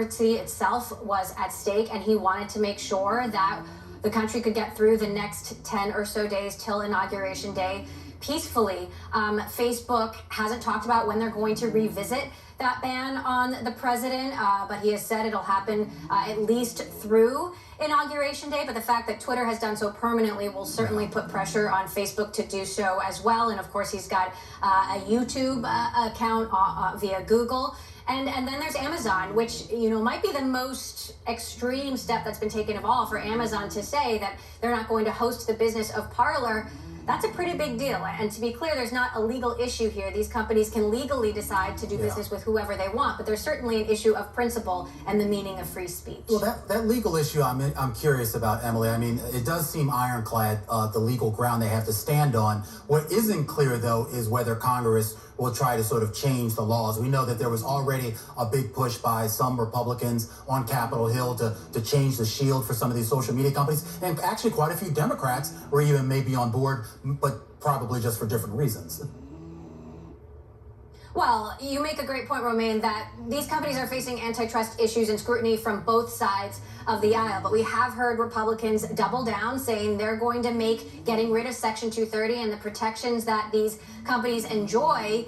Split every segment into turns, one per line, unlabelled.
itself was at stake, and he wanted to make sure that the country could get through the next 10 or so days till Inauguration Day peacefully. Facebook hasn't talked about when they're going to revisit that ban on the president, but he has said it'll happen at least through Inauguration Day. But the fact that Twitter has done so permanently will certainly put pressure on Facebook to do so as well. And of course, he's got a YouTube account via Google. And then there's Amazon, which, might be the most extreme step that's been taken of all, for Amazon to say that they're not going to host the business of Parler. That's a pretty big deal. And to be clear, there's not a legal issue here. These companies can legally decide to do business with whoever they want, but there's certainly an issue of principle and the meaning of free speech.
Well, that legal issue I'm curious about, Emily. I mean, it does seem ironclad, the legal ground they have to stand on. What isn't clear, though, is whether Congress will try to sort of change the laws. We know that there was already a big push by some Republicans on Capitol Hill to change the shield for some of these social media companies. And actually quite a few Democrats were even maybe on board, but probably just for different reasons.
Well, you make a great point, Romaine, that these companies are facing antitrust issues and scrutiny from both sides of the aisle. But we have heard Republicans double down, saying they're going to make getting rid of Section 230 and the protections that these companies enjoy,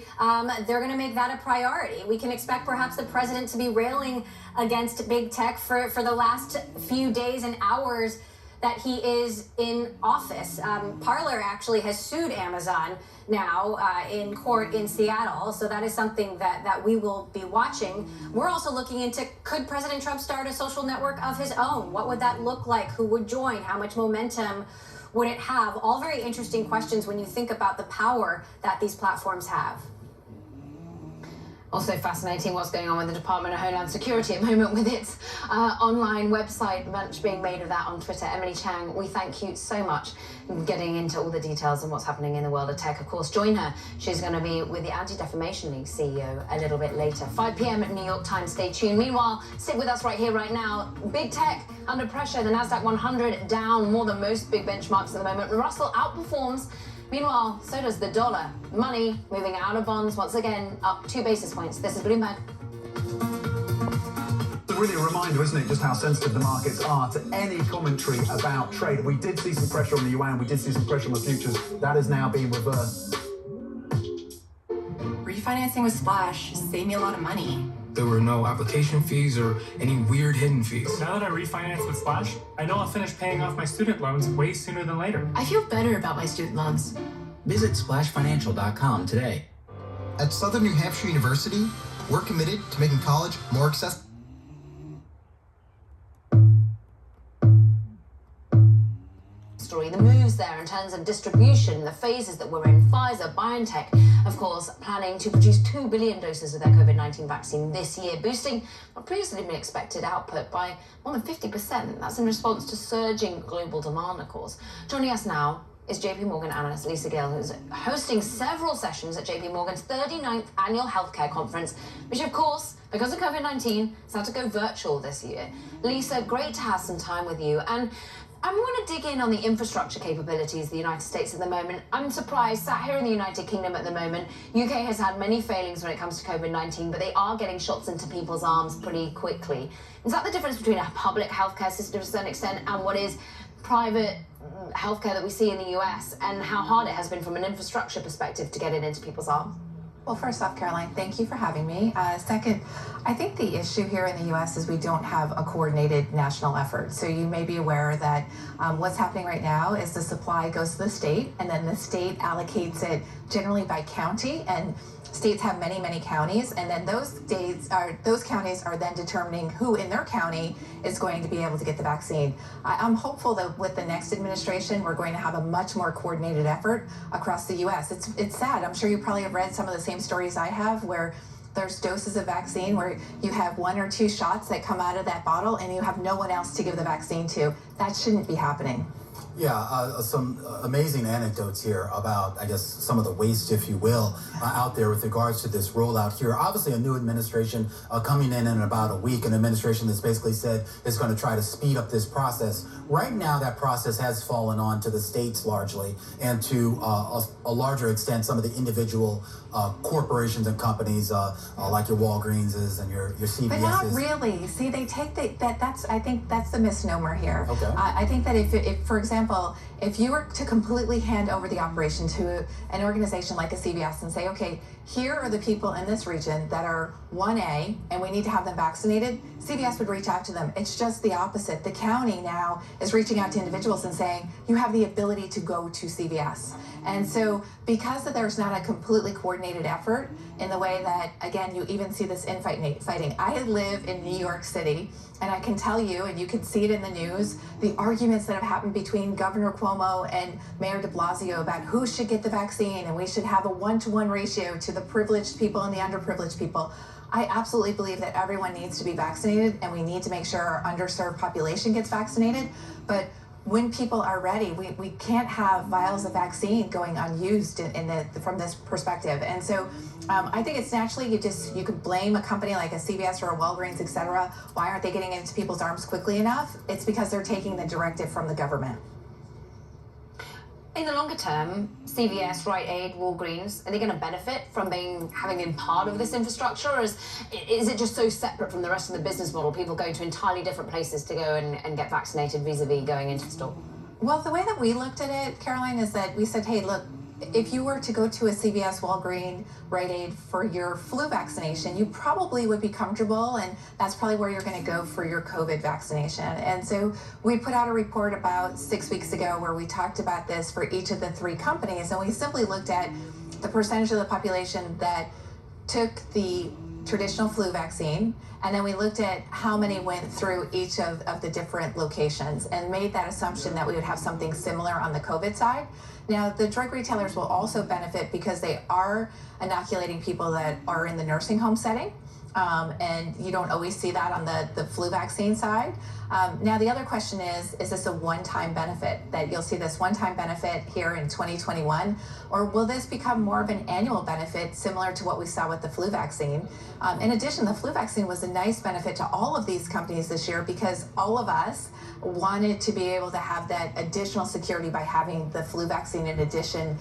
they're going to make that a priority. We can expect perhaps the president to be railing against big tech for the last few days and hours that he is in office. Parler actually has sued Amazon now in court in Seattle, so that is something that we will be watching. We're also looking into, could President Trump start a social network of his own? What would that look like? Who would join? How much momentum would it have? All very interesting questions when you think about the power that these platforms have.
Also fascinating what's going on with the Department of Homeland Security at the moment with its online website, much being made of that on Twitter. Emily Chang, we thank you so much for getting into all the details and what's happening in the world of tech. Of course, join her. She's going to be with the Anti-Defamation League CEO a little bit later. 5 p.m. at New York time. Stay tuned. Meanwhile, stick with us right here, right now. Big tech under pressure. The NASDAQ 100 down more than most big benchmarks at the moment. Russell outperforms. Meanwhile, so does the dollar. Money moving out of bonds once again, up 2 basis points. This is Bloomberg.
It's really a reminder, isn't it, just how sensitive the markets are to any commentary about trade. We did see some pressure on the yuan, we did see some pressure on the futures. That is now being reversed.
Refinancing with Splash saved me a lot of money.
There were no application fees or any weird hidden fees.
Now that I refinance with Splash, I know I'll finish paying off my student loans way sooner than later.
I feel better about my student loans.
Visit splashfinancial.com today.
At Southern New Hampshire University, we're committed to making college more accessible.
The moves there in terms of distribution, the phases that we're in. Pfizer, BioNTech, of course, planning to produce 2 billion doses of their COVID-19 vaccine this year, boosting what previously been expected output by more than 50%. That's in response to surging global demand, of course. Joining us now is JP Morgan analyst Lisa Gill, who's hosting several sessions at JP Morgan's 39th annual healthcare conference, which, of course, because of COVID-19, has had to go virtual this year. Lisa, great to have some time with you. And I want to dig in on the infrastructure capabilities of the United States at the moment. I'm surprised, sat here in the United Kingdom at the moment, UK has had many failings when it comes to COVID-19, but they are getting shots into people's arms pretty quickly. Is that the difference between a public healthcare system to a certain extent and what is private healthcare that we see in the US, and how hard it has been from an infrastructure perspective to get it into people's arms?
Well, first off, Caroline, thank you for having me. Second, I think the issue here in the U.S. is we don't have a coordinated national effort. So you may be aware that what's happening right now is the supply goes to the state, and then the state allocates it generally by county, and states have many, many counties, and then those counties are then determining who in their county is going to be able to get the vaccine. I'm hopeful that with the next administration, we're going to have a much more coordinated effort across the U.S. It's sad. I'm sure you probably have read some of the same stories I have, where there's doses of vaccine where you have 1 or 2 shots that come out of that bottle and you have no one else to give the vaccine to. That shouldn't be happening.
Yeah, some amazing anecdotes here about, I guess, some of the waste, if you will, out there with regards to this rollout here. Obviously, a new administration coming in about a week, an administration that's basically said is going to try to speed up this process. Right now, that process has fallen on to the states largely, and to a larger extent, some of the individual corporations and companies like your Walgreenses and your CVS's.
But not really. See, they take that's I think that's the misnomer here.
Okay.
I think that if, for example, if you were to completely hand over the operation to an organization like a CVS and say, okay, here are the people in this region that are 1A and we need to have them vaccinated, CVS would reach out to them. It's just the opposite. The county now is reaching out to individuals and saying, you have the ability to go to CVS. And so because there's not a completely coordinated effort in the way that, again, you even see this infighting. I live in New York City, and I can tell you, and you can see it in the news, the arguments that have happened between Governor Cuomo and Mayor de Blasio about who should get the vaccine, and we should have a 1-to-1 ratio to the privileged people and the underprivileged people. I absolutely believe that everyone needs to be vaccinated, and we need to make sure our underserved population gets vaccinated. But when people are ready, we can't have vials of vaccine going unused from this perspective. And so I think it's naturally you could blame a company like a CVS or a Walgreens, et cetera. Why aren't they getting into people's arms quickly enough? It's because they're taking the directive from the government.
In the longer term, CVS, Rite Aid, Walgreens, are they going to benefit from having been part of this infrastructure? Or is it just so separate from the rest of the business model, people going to entirely different places to go and get vaccinated vis-a-vis going into the store?
Well, the way that we looked at it, Caroline, is that we said, hey, look, if you were to go to a CVS, Walgreens, Rite Aid for your flu vaccination, you probably would be comfortable, and that's probably where you're going to go for your COVID vaccination. And so we put out a report about 6 weeks ago where we talked about this for each of the three companies, and we simply looked at the percentage of the population that took the traditional flu vaccine, and then we looked at how many went through each of the different locations and made that assumption that we would have something similar on the COVID side. Now, the drug retailers will also benefit because they are inoculating people that are in the nursing home setting. And you don't always see that on the flu vaccine side. Now, the other question is this a one-time benefit, that you'll see this one-time benefit here in 2021? Or will this become more of an annual benefit similar to what we saw with the flu vaccine? In addition, the flu vaccine was a nice benefit to all of these companies this year because all of us wanted to be able to have that additional security by having the flu vaccine in addition,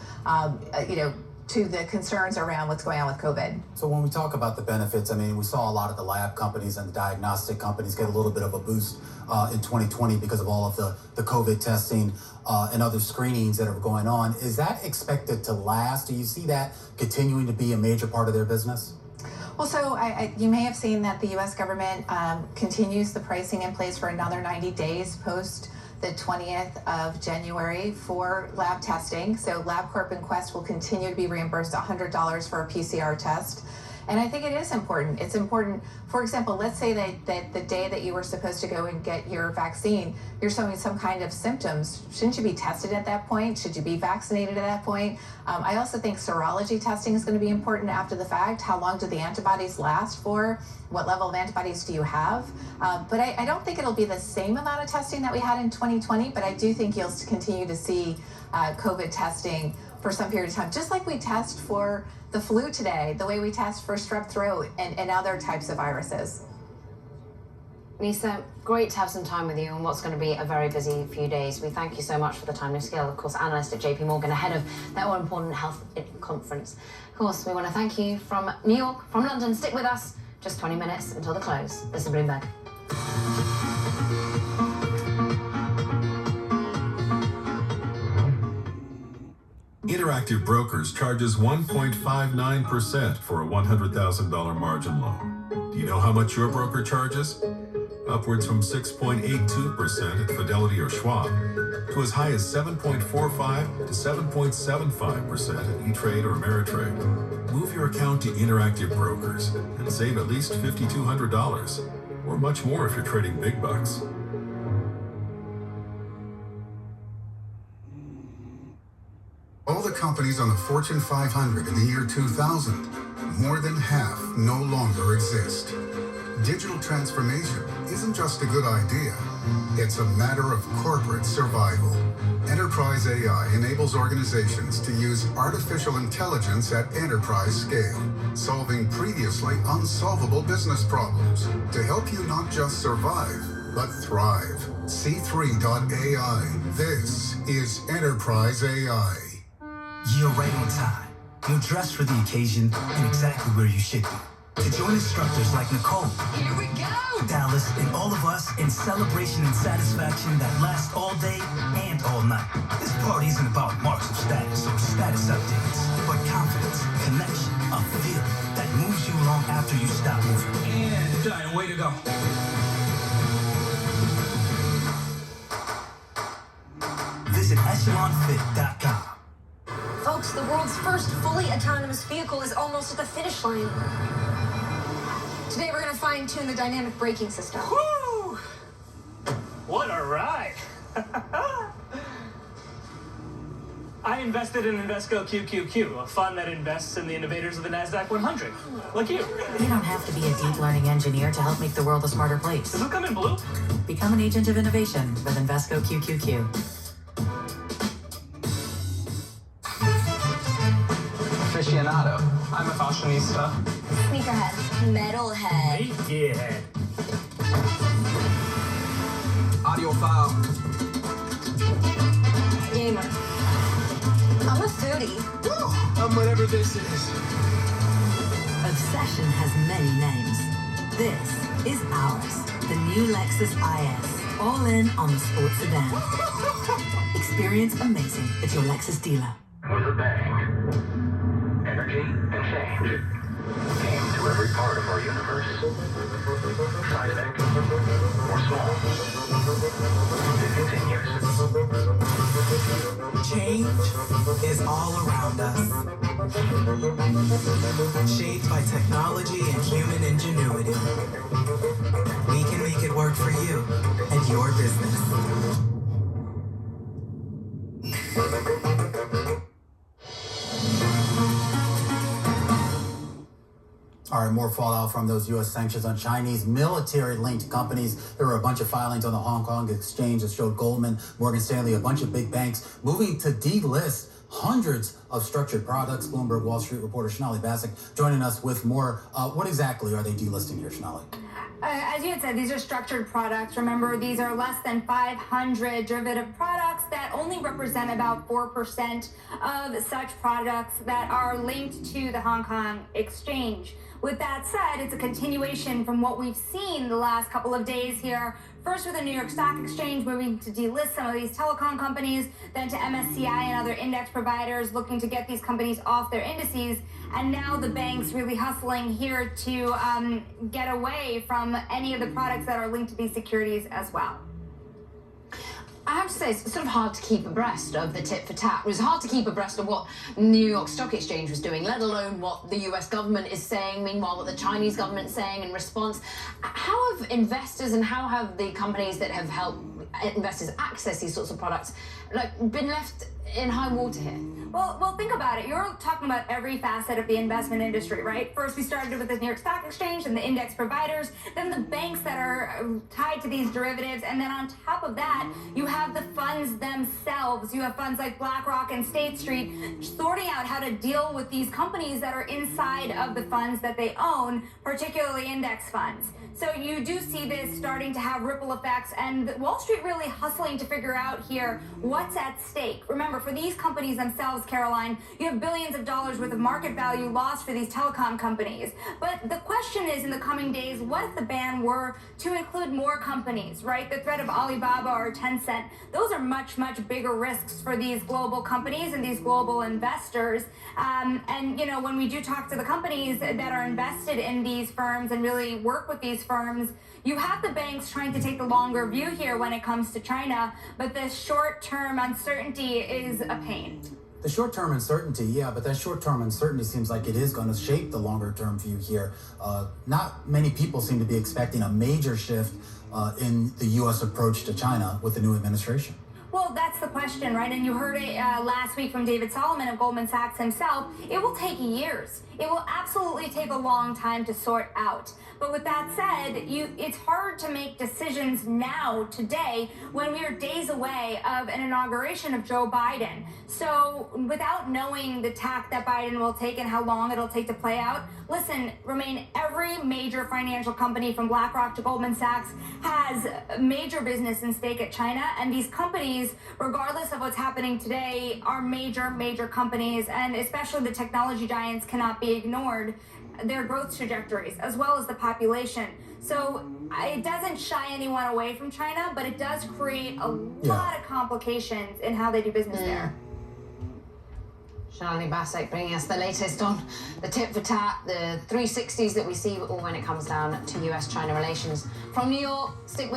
to the concerns around what's going on with COVID.
So when we talk about the benefits, I mean, we saw a lot of the lab companies and the diagnostic companies get a little bit of a boost in 2020 because of all of the COVID testing and other screenings that are going on. Is that expected to last? Do you see that continuing to be a major part of their business?
Well, so you may have seen that the U.S. government continues the pricing in place for another 90 days post the 20th of January for lab testing. So LabCorp and Quest will continue to be reimbursed $100 for a PCR test. And I think it is important. It's important, for example, let's say that the day that you were supposed to go and get your vaccine, you're showing some kind of symptoms. Shouldn't you be tested at that point? Should you be vaccinated at that point? I also think serology testing is going to be important after the fact. How long do the antibodies last for? What level of antibodies do you have? But I don't think it'll be the same amount of testing that we had in 2020, but I do think you'll continue to see COVID testing for some period of time, just like we test for the flu today, the way we test for strep throat and other types of viruses.
Lisa, great to have some time with you on what's going to be a very busy few days. We thank you so much for the time and skill. Of course, analyst at JP Morgan, ahead of their all-important health conference. Of course, we want to thank you from New York, from London. Stick with us, just 20 minutes until the close. This is Bloomberg.
Interactive Brokers charges 1.59% for a $100,000 margin loan. Do you know how much your broker charges? Upwards from 6.82% at Fidelity or Schwab to as high as 7.45 to 7.75% at E-Trade or Ameritrade. Move your account to Interactive Brokers and save at least $5,200 or much more if you're trading big bucks.
All the companies on the Fortune 500 in the year 2000, more than half no longer exist. Digital transformation isn't isn't just a good idea. It's a matter of corporate survival. Enterprise AI enables organizations to use artificial intelligence at enterprise scale, solving previously unsolvable business problems to help you not just survive, but thrive. C3.ai. This is Enterprise AI.
You're right on time. You're dressed for the occasion and exactly where you should be. To join instructors like Nicole,
Here we go!
Dallas, and all of us in celebration and satisfaction that lasts all day and all night. This party isn't about marks of status or status updates, but confidence, connection, a feel that moves you along after you stop moving.
And giant way to go.
Visit echelonfit.com.
Folks, the world's first fully autonomous vehicle is almost at the finish line. Today we're going to fine-tune the dynamic braking system.
Woo! What a ride! I invested in Invesco QQQ, a fund that invests in the innovators of the NASDAQ 100. Like you.
You don't have to be a deep learning engineer to help make the world a smarter place.
Does it come in blue?
Become an agent of innovation with Invesco QQQ.
Aficionado. I'm a fashionista.
Sneakerhead. Metalhead.
Meathead.
Audiophile.
Gamer. I'm a foodie.
I'm whatever this is.
Obsession has many names. This is ours. The new Lexus IS. All in on the sports sedan. Experience amazing at your Lexus dealer.
With a bang, energy and change came to every part of our universe. Side effect or small. It continues.
Change is all around us. Shaped by technology and human ingenuity. We can make it work for you and your business.
All right, more fallout from those U.S. sanctions on Chinese military-linked companies. There were a bunch of filings on the Hong Kong exchange that showed Goldman, Morgan Stanley, a bunch of big banks moving to delist hundreds of structured products. Bloomberg Wall Street reporter Sonali Basak joining us with more. What exactly are they delisting here, Sonali?
As you had said, these are structured products. Remember, these are less than 500 derivative products that only represent about 4% of such products that are linked to the Hong Kong exchange. With that said, it's a continuation from what we've seen the last couple of days here. First with the New York Stock Exchange moving to delist some of these telecom companies, then to MSCI and other index providers looking to get these companies off their indices, and now the banks really hustling here to get away from any of the products that are linked to these securities as well.
I have to say, it's sort of hard to keep abreast of the tit for tat. It was hard to keep abreast of what New York Stock Exchange was doing, let alone what the US government is saying, meanwhile what the Chinese government is saying in response. How have investors and how have the companies that have helped investors access these sorts of products been left in high water here?
Well, think about it. You're talking about every facet of the investment industry, right? First, we started with the New York Stock Exchange and the index providers, then the banks that are tied to these derivatives, and then on top of that, you have the funds themselves. You have funds like BlackRock and State Street sorting out how to deal with these companies that are inside of the funds that they own, particularly index funds. So you do see this starting to have ripple effects, and Wall Street really hustling to figure out here what's at stake. Remember, for these companies themselves, Caroline, you have billions of dollars worth of market value lost for these telecom companies. But the question is, in the coming days, what if the ban were to include more companies, right? The threat of Alibaba or Tencent, those are much, much bigger risks for these global companies and these global investors. And, you know, when we do talk to the companies that are invested in these firms and really work with these firms, you have the banks trying to take the longer view here when it comes to China, but the short-term uncertainty is a pain.
The short-term uncertainty, yeah, but that short-term uncertainty seems like it is going to shape the longer-term view here. Not many people seem to be expecting a major shift in the U.S. approach to China with the new administration.
Well, that's the question, right? And you heard it last week from David Solomon of Goldman Sachs himself. It will take years. It will absolutely take a long time to sort out. But with that said, it's hard to make decisions now, today, when we are days away of an inauguration of Joe Biden. So without knowing the tack that Biden will take and how long it'll take to play out, listen, Romaine, every major financial company from BlackRock to Goldman Sachs has major business in stake at China. And these companies, regardless of what's happening today, are major companies, and especially the technology giants cannot be ignored, their growth trajectories, as well as the population. So it doesn't shy anyone away from China, but it does create a lot of complications in how they do business there.
Shalini Basak bringing us the latest on the tit for tat, the 360s that we see all when it comes down to US-China relations. From New York, stick with